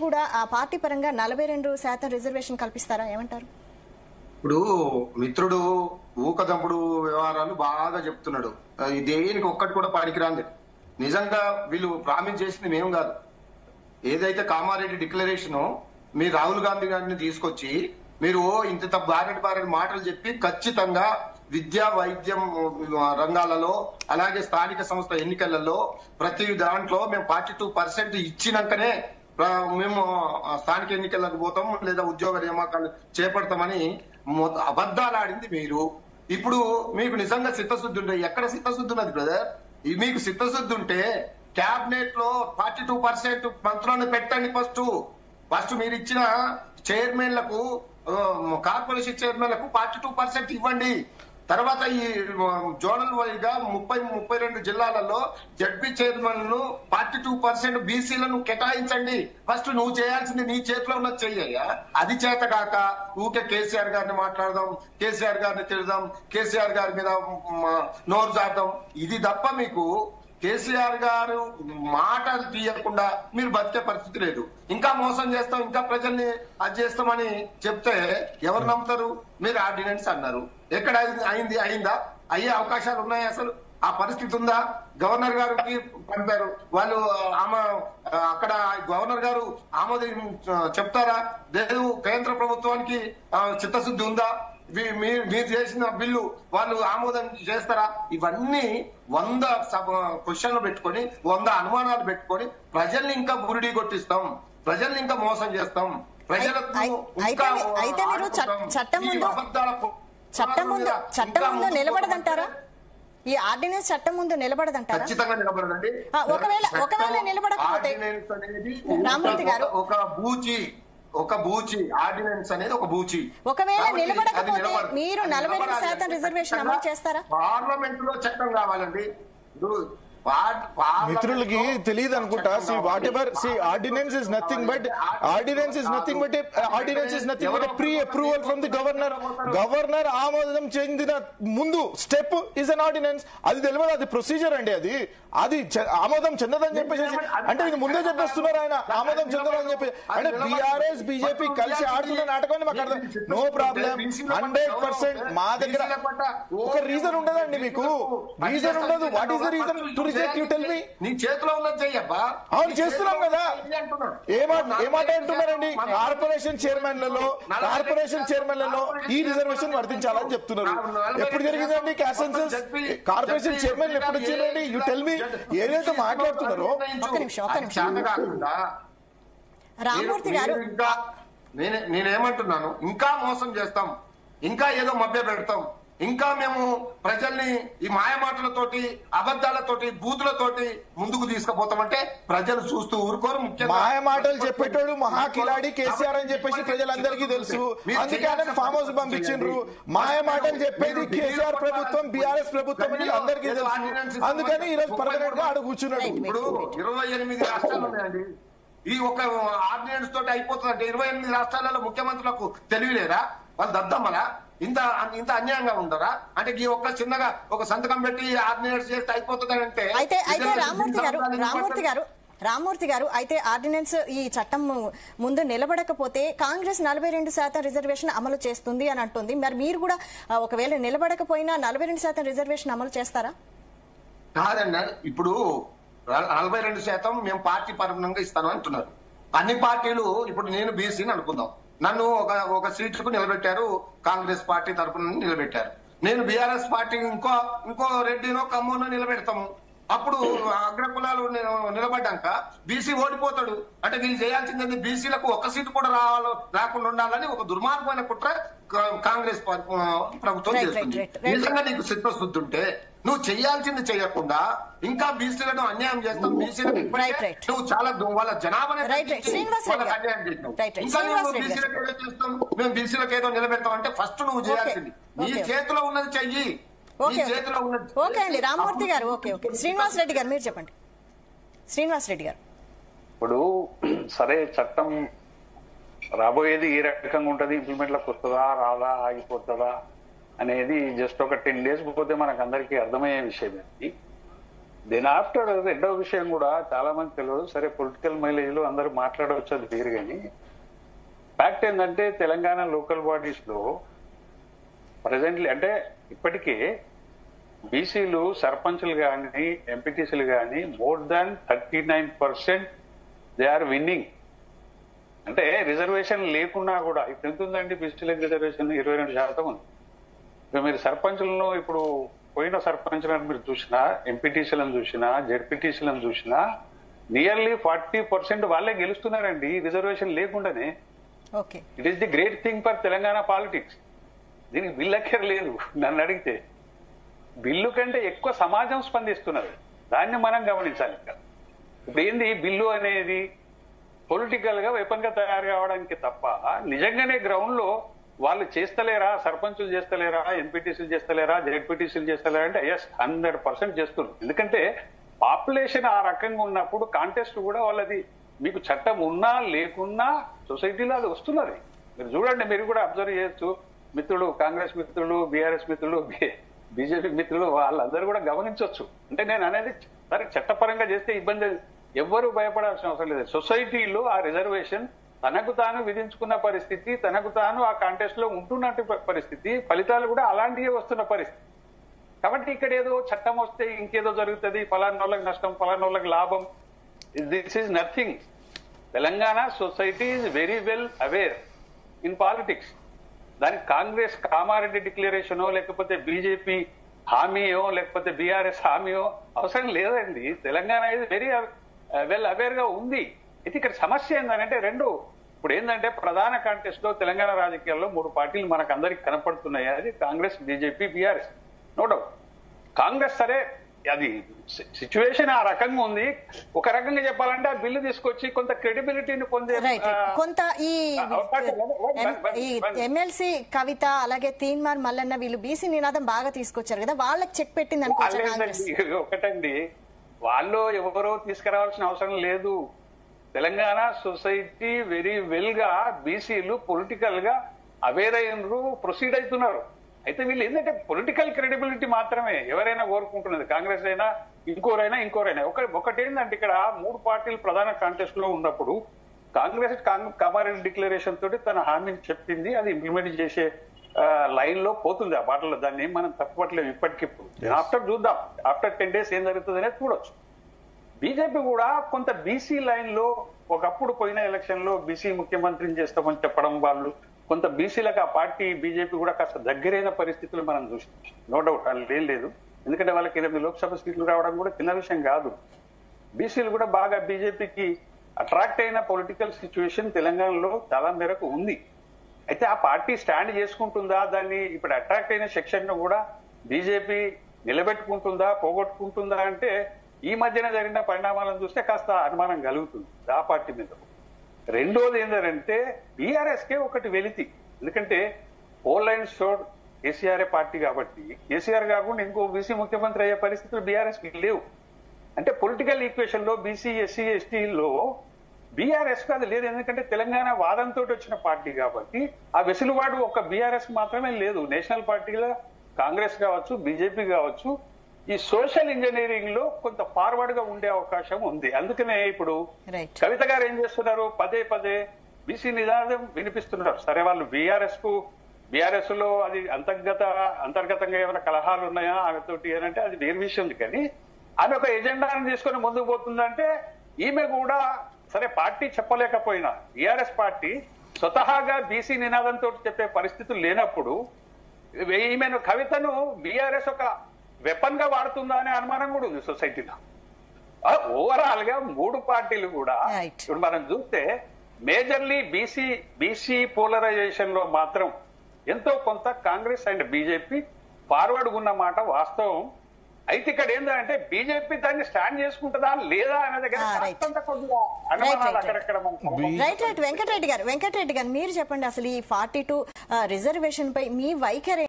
కూడా ఆ పార్టీ పరంగా 42% రిజర్వేషన్ కల్పిస్తారా? ఏమంటారు? ఇప్పుడు మిత్రుడు ఊకదంపుడు వ్యవహారాలు బాగా చెప్తున్నాడు. దేనికి ఒక్కటి కూడా పనికిరాంది. నిజంగా వీళ్ళు ప్రామిస్ చేసింది మేము కాదు. ఏదైతే కామారెడ్డి డిక్లరేషన్ మీ రాహుల్ గాంధీ గారిని తీసుకొచ్చి మీరు ఇంత బారెడు మాటలు చెప్పి ఖచ్చితంగా విద్యా వైద్యం రంగాలలో అలాగే స్థానిక సంస్థ ఎన్నికలలో ప్రతి దాంట్లో మేము 42% ఇచ్చినాకనే మేము స్థానిక ఎన్నికలకు పోతాం లేదా ఉద్యోగ నియామకాలు చేపడతామని అబద్ధాలు ఆడింది మీరు. ఇప్పుడు మీకు నిజంగా చిత్తశుద్ధి ఉంటే, ఎక్కడ చిత్తశుద్ధి ఉన్నది బ్రదర్? మీకు చిత్తశుద్ధి ఉంటే క్యాబినెట్ లో 42% మంత్రులను పెట్టండి. ఫస్ట్ మీరు ఇచ్చిన చైర్మన్లకు, కార్పొరేషన్ చైర్మన్లకు 42% ఇవ్వండి. తర్వాత ఈ జోనల్ వైజ్ గా 32 జిల్లాలలో జడ్పీ చైర్మన్లు 42% బీసీలను కేటాయించండి. ఫస్ట్ నువ్వు చేయాల్సింది నీ చేతిలో ఉన్నది చెయ్యా. అది చేత కాక ఊకే కేసీఆర్ గారిని మాట్లాడదాం, కేసీఆర్ గారిని తిడదాం, కేసీఆర్ గారి మీద నోరు జాడదాం. ఇది తప్ప మీకు కేసీఆర్ గారు మాటలు తీయకుండా మీరు బతికే పరిస్థితి లేదు. ఇంకా మోసం చేస్తాం, ఇంకా ప్రజల్ని అది చేస్తామని చెప్తే ఎవరు నమ్ముతారు? మీరు ఆర్డినెన్స్ అన్నారు, ఎక్కడ అయిందా? అయ్యే అవకాశాలు ఉన్నాయి? అసలు ఆ పరిస్థితి ఉందా? గవర్నర్ గారికి పంపారు, వాళ్ళు అక్కడ గవర్నర్ గారు ఆమోదం చెప్తారా? లేదు. కేంద్ర ప్రభుత్వానికి చిత్తశుద్ధి ఉందా? మీరు చేసిన బిల్లు వాళ్ళు ఆమోదం చేస్తారా? ఇవన్నీ 100 క్వశ్చన్లు పెట్టుకొని 100 అనుమానాలు పెట్టుకొని ప్రజల్ని ఇంకా బురిడి కొట్టిస్తాం, ప్రజల్ని ఇంకా మోసం చేస్తాం, ప్రజలకు చట్టం ముందు నిలబడదంటారా? ఈ ఆర్డినెన్స్ చట్టం ముందు నిలబడదంటారా? ఖచ్చితంగా నిలబడదండి. ఒకవేళ నిలబడకపోతే రామూర్తి గారు, ఒక బూచి ఆర్డినెన్స్ అనేది ఒక బూచి. ఒకవేళ నిలబడకపోతే మీరు 42% రిజర్వేషన్ అమలు చేస్తారా? పార్లమెంట్ లో చట్టం కావాలండి. మిత్రులకి తెలియదు అనుకుంటా. Whatever ordinance is nothing but pre approval from the governor ఆమోదం చెందిన ముందు స్టెప్ ఇస్ అన్ ఆర్డినెన్స్. అది తెలియదు, అది ప్రొసీజర్ అండి. అది ఆమోదం చెందదని చెప్పేసి అంటే ఇది ముందే చెప్పేస్తున్నారు ఆయన ఆమోదం చెందదని చెప్పి. అంటే బీఆర్ఎస్ బీజేపీ కలిసి ఆడుతున్న నాటకాన్ని మాకు అర్థం. నో ప్రాబ్లం, 100% మా దగ్గర ఒక రీజన్ ఉండదండి. మీకు రీజన్ ఉండదు. What is the reason to reject? You tell me. నీ చేతిలో ఉన్నది చెయ్యబ్బా. అవును, చేస్తున్నాం కదా. ఏ మాట అంటున్నారండి? కార్పొరేషన్ చైర్మన్లలో ఈ రిజర్వేషన్ వర్తించాలని చెప్తున్నారు. ఎప్పుడు జరిగిందండి క్యాసెన్సస్? కార్పొరేషన్ చైర్మన్ ఎప్పుడు వచ్చిందండి? You tell me. ఏదైతే మాట్లాడుతున్నారో రామూర్తి గారు, నేనేమంటున్నాను, ఇంకా మోసం చేస్తాం, ఇంకా ఏదో మభ్య పెడతాం, ఇంకా మేము ప్రజల్ని ఈ మాయమాటలతోటి అబద్ధాలతోటి బూతులతోటి ముందుకు తీసుకుపోతామంటే ప్రజలు చూస్తూ ఊరుకోరు. ముఖ్యంగా మాయమాటలు చెప్పేటోడు మహాకిలాడి కేసీఆర్ అని చెప్పేసి ప్రజలందరికీ తెలుసు. అందుకే ఆయన ఫామ్ హౌస్ పంపించిండ్రు. మాయమాటలు చెప్పేది కేసీఆర్ ప్రభుత్వం, బీఆర్ఎస్ ప్రభుత్వం అని అందరికీ తెలుసు. అందుకని ఈ రోజు పర్మనెంట్ గా అడుగు కూర్చున్నాడు. ఇప్పుడు 28 రాష్ట్రాలు ఉన్నాయండి. ఈ ఒక ఆర్డినెన్స్ తోటి అయిపోతుందంటే 28 రాష్ట్రాలలో ముఖ్యమంత్రులకు తెలివిలేరా? వాళ్ళు దద్దమ్మలా? ఇంత అన్యాయంగా ఉండరా? అంటే ఈ ఒక్క చిన్నగా ఒక సంతకం పెట్టి ఆర్డినెన్స్ చేస్తే అయిపోతుంది అంటే. అయితే రామూర్తి గారు అయితే ఆర్డినెన్స్ ఈ చట్టం ముందు నిలబడకపోతే కాంగ్రెస్ 42% రిజర్వేషన్ అమలు చేస్తుంది అని అంటుంది. మరి మీరు కూడా ఒకవేళ నిలబడకపోయినా 42% రిజర్వేషన్ అమలు చేస్తారా? కాదన్న, ఇప్పుడు 42% మేము పార్టీ పరంగా ఇస్తాను అంటున్నారు అన్ని పార్టీలు. ఇప్పుడు నేను బీసీని అనుకుందాం, నన్ను ఒక సీట్లకు నిలబెట్టారు, కాంగ్రెస్ పార్టీ తరఫున నిలబెట్టారు. నేను బీఆర్ఎస్ పార్టీ ఇంకో రెడ్డినో కమ్మోనో నిలబెడతాము. అప్పుడు అగ్రకులాలు నిలబడ్డాక బీసీ ఓడిపోతాడు. అంటే వీళ్ళు చేయాల్సింది బీసీలకు ఒక్క సీటు కూడా రాకుండా ఉండాలని ఒక దుర్మార్గమైన కుట్ర కాంగ్రెస్ ప్రభుత్వం చేస్తుంది. నిజంగా నీకు చిత్తశుద్ధి ఉంటే నువ్వు చేయాల్సింది చేయకుండా ఇంకా బీసీలను అన్యాయం చేస్తాం. బీసీలకు నువ్వు చాలా వాళ్ళ జనాభా అన్యాయం చేస్తాం. ఇంకా బీసీలకు ఏదో చేస్తాం, మేము బీసీలకు ఏదో నిలబెడతాం అంటే ఫస్ట్ నువ్వు చేయాల్సింది నీ చేతిలో ఉన్నది చెయ్యి. ఓకే అండి రామూర్తి గారు. ఓకే శ్రీనివాస్ రెడ్డి గారు మీరు చెప్పండి. శ్రీనివాస్ రెడ్డి గారు, ఇప్పుడు సరే చట్టం రాబోయేది ఏ రకంగా ఉంటది, ఇంప్లిమెంట్ లోకి వస్తుందా రాదా ఆగిపోతుందా అనేది జస్ట్ ఒక 10 days పోతే మనకు అందరికీ అర్థమయ్యే విషయం. దీని ఆఫ్టర్ రెండో విషయం కూడా చాలా మంది తెలియదు. సరే పొలిటికల్ మైలేజ్ లో అందరూ మాట్లాడవచ్చు, అది వేరు. కానీ ఫ్యాక్ట్ ఏంటంటే తెలంగాణ లోకల్ బాడీస్ లో ప్రజెంట్లీ అంటే ఇప్పటికే బీసీలు సర్పంచ్లు కానీ ఎంపీటీసీలు కానీ more than 39% they are winning. అంటే రిజర్వేషన్ లేకున్నా కూడా ఇప్పుడు ఎంత ఉందండి బీసీలకు రిజర్వేషన్? 22% ఉంది. ఇప్పుడు మీరు సర్పంచ్లను ఇప్పుడు పోయిన సర్పంచ్లను మీరు చూసినా, ఎంపీటీసీలను చూసినా, జెడ్పీటీసీలను చూసినా నియర్లీ 40% వాళ్ళే గెలుస్తున్నారండి రిజర్వేషన్ లేకుండానే. It is the great thing for Telangana politics. దీనికి బిల్లెక్కర్ లేదు నన్ను అడిగితే. బిల్లు కంటే ఎక్కువ సమాజం స్పందిస్తున్నారు, దాన్ని మనం గమనించాలి. ఇప్పుడు ఏంది బిల్లు అనేది పొలిటికల్ గా వెపన్ గా తయారు కావడానికి తప్ప నిజంగానే గ్రౌండ్ లో వాళ్ళు చేస్తలేరా, సర్పంచులు చేస్తలేరా, ఎంపీటీసీలు చేస్తలేరా, జెడ్పీటీసీలు చేస్తలేరా అంటే ఎస్ 100% చేస్తున్నారు. ఎందుకంటే పాపులేషన్ ఆ రకంగా ఉన్నప్పుడు కాంటెస్ట్ కూడా వాళ్ళది మీకు చట్టం ఉన్నా లేకున్నా సొసైటీలో అది వస్తున్నది. మీరు చూడండి, మీరు కూడా అబ్జర్వ్ చేయొచ్చు. మిత్రులు, కాంగ్రెస్ మిత్రులు, బీఆర్ఎస్ మిత్రులు, బీజేపీ మిత్రులు వాళ్ళందరూ కూడా గమనించవచ్చు. అంటే నేను అనేది సరే చట్టపరంగా చేస్తే ఇబ్బంది, ఎవ్వరూ భయపడాల్సిన అవసరం లేదు. సొసైటీలో ఆ రిజర్వేషన్ తనకు తాను విధించుకున్న పరిస్థితి, తనకు తాను ఆ కాంటెస్ట్ లో ఉంటున్నట్టు పరిస్థితి, ఫలితాలు కూడా అలాంటివే వస్తున్న పరిస్థితి. కాబట్టి ఇక్కడ ఏదో చట్టం వస్తే ఇంకేదో జరుగుతుంది, ఫలానోళ్ళకి నష్టం, ఫలానోళ్ళకి లాభం, this is nothing. Telangana society is very well aware in politics. దానికి కాంగ్రెస్ కామారెడ్డి డిక్లరేషనో లేకపోతే బీజేపీ హామీయో లేకపోతే బీఆర్ఎస్ హామీయో అవసరం లేదండి. తెలంగాణ ఇది వెరీ వెల్ అవేర్ గా ఉంది. అయితే ఇక్కడ సమస్య ఏంటంటే రెండు, ఇప్పుడు ఏంటంటే ప్రధాన కాంటెస్ట్ లో తెలంగాణ రాజకీయాల్లో 3 పార్టీలు మనకు అందరికి కనపడుతున్నాయి. అది Congress, BJP, BRS. No doubt Congress సరే అది సిచ్యువేషన్ ఆ రకంగా ఉంది. ఒక రకంగా చెప్పాలంటే ఆ బిల్లు తీసుకొచ్చి కొంత క్రెడిబిలిటీని పొందే కొంత ఈ ఎమ్మెల్సీ కవిత అలాగే తీన్మార్ మల్లన్న వీళ్ళు బీసీ నినాదం బాగా తీసుకొచ్చారు కదా, వాళ్ళకి చెక్ పెట్టింది అనుకోవచ్చు. ఒకటండి, వాళ్ళు ఎవరో తీసుకురావాల్సిన అవసరం లేదు. తెలంగాణ సొసైటీ వెరీ వెల్ గా బీసీలు పొలిటికల్ గా అవేర్ అయినరు, ప్రొసీడ్ అవుతున్నారు. అయితే వీళ్ళు ఏంటంటే పొలిటికల్ క్రెడిబిలిటీ మాత్రమే ఎవరైనా కోరుకుంటున్నది, కాంగ్రెస్ అయినా ఇంకోరైనా. ఒకటేంటంటే ఇక్కడ 3 పార్టీలు ప్రధాన కాంటెస్ట్ లో ఉన్నప్పుడు కాంగ్రెస్ కామారెడ్డి డిక్లరేషన్ తోటి తన హామీని చెప్పింది, అది ఇంప్లిమెంట్ చేసే లైన్ లో పోతుంది ఆ బాటలో. దాన్ని మనం తప్పట్లేదు ఇప్పటికిప్పుడు. ఆఫ్టర్ చూద్దాం, ఆఫ్టర్ 10 days ఏం జరుగుతుంది అనేది చూడొచ్చు. బీజేపీ కూడా కొంత బీసీ లైన్ లో ఒకప్పుడు పోయిన ఎలక్షన్ లో బీసీ ముఖ్యమంత్రిని చేస్తామని చెప్పడం, వాళ్ళు కొంత బీసీలకు ఆ పార్టీ బీజేపీ కూడా కాస్త దగ్గరైన పరిస్థితులు మనం చూసాం. నో డౌట్ అది లేదు. ఎందుకంటే వాళ్ళకి 8 లోక్సభ సీట్లు రావడం కూడా చిన్న విషయం కాదు. బీసీలు కూడా బాగా బీజేపీకి అట్రాక్ట్ అయిన పొలిటికల్ సిచ్యువేషన్ తెలంగాణలో చాలా మేరకు ఉంది. అయితే ఆ పార్టీ స్టాండ్ చేసుకుంటుందా, దాన్ని ఇప్పుడు అట్రాక్ట్ అయిన సెక్షన్ ను కూడా బీజేపీ నిలబెట్టుకుంటుందా, పోగొట్టుకుంటుందా అంటే ఈ మధ్యన జరిగిన పరిణామాలను చూస్తే కాస్త అనుమానం కలుగుతుంది ఆ పార్టీ మీద. రెండోది ఏంటంటే బీఆర్ఎస్ కే ఒకటి వెలితి. ఎందుకంటే poll line showed KCR party కాబట్టి కేసీఆర్ కాకుండా ఇంకో బీసీ ముఖ్యమంత్రి అయ్యే పరిస్థితులు బీఆర్ఎస్ కి లేవు. అంటే పొలిటికల్ ఈక్వేషన్ లో బీసీ, ఎస్సీ, ఎస్టీలో బీఆర్ఎస్ కు అది లేదు. ఎందుకంటే తెలంగాణ వాదంతో వచ్చిన పార్టీ కాబట్టి ఆ వెసులుబాటు ఒక బీఆర్ఎస్ మాత్రమే లేదు. నేషనల్ పార్టీలో కాంగ్రెస్ కావచ్చు, బీజేపీ కావచ్చు, ఈ సోషల్ ఇంజనీరింగ్ లో కొంత ఫార్వర్డ్ గా ఉండే అవకాశం ఉంది. అందుకనే ఇప్పుడు కవిత గారు ఏం చేస్తున్నారు, పదే బీసీ నినాదం వినిపిస్తున్నారు. సరే వాళ్ళు బీఆర్ఎస్ లో అది అంతర్గతంగా ఏమైనా కలహాలు ఉన్నాయా ఆమెతోటి అంటే అది వేరు విషయం. కానీ ఆమె ఒక ఎజెండాను తీసుకొని ముందుకు పోతుందంటే ఈమె కూడా సరే పార్టీ చెప్పలేకపోయినా బీఆర్ఎస్ పార్టీ స్వతహాగా బీసీ నినాదంతో చెప్పే పరిస్థితులు లేనప్పుడు ఈమెను కవితను బీఆర్ఎస్ ఒక వెపన్ గా వాడుతుందా అనే అనుమానం కూడా ఉంది సొసైటీలో. ఓవరాల్ గా 3 పార్టీలు కూడా ఇప్పుడు మనం చూస్తే మేజర్లీ బీసీ పోలరైజేషన్ లో మాత్రం ఎంతో కొంత కాంగ్రెస్ అండ్ బీజేపీ ఫార్వర్డ్ ఉన్న మాట వాస్తవం. అయితే ఇక్కడ ఏంటంటే బీజేపీ దాన్ని స్టాండ్ చేసుకుంటుందా లేదా అనే దగ్గర అనుమానాలు అక్కడక్కడ. వెంకటరెడ్డి గారు మీరు చెప్పండి, అసలు ఈ 42 రిజర్వేషన్ పై మీ వైఖరి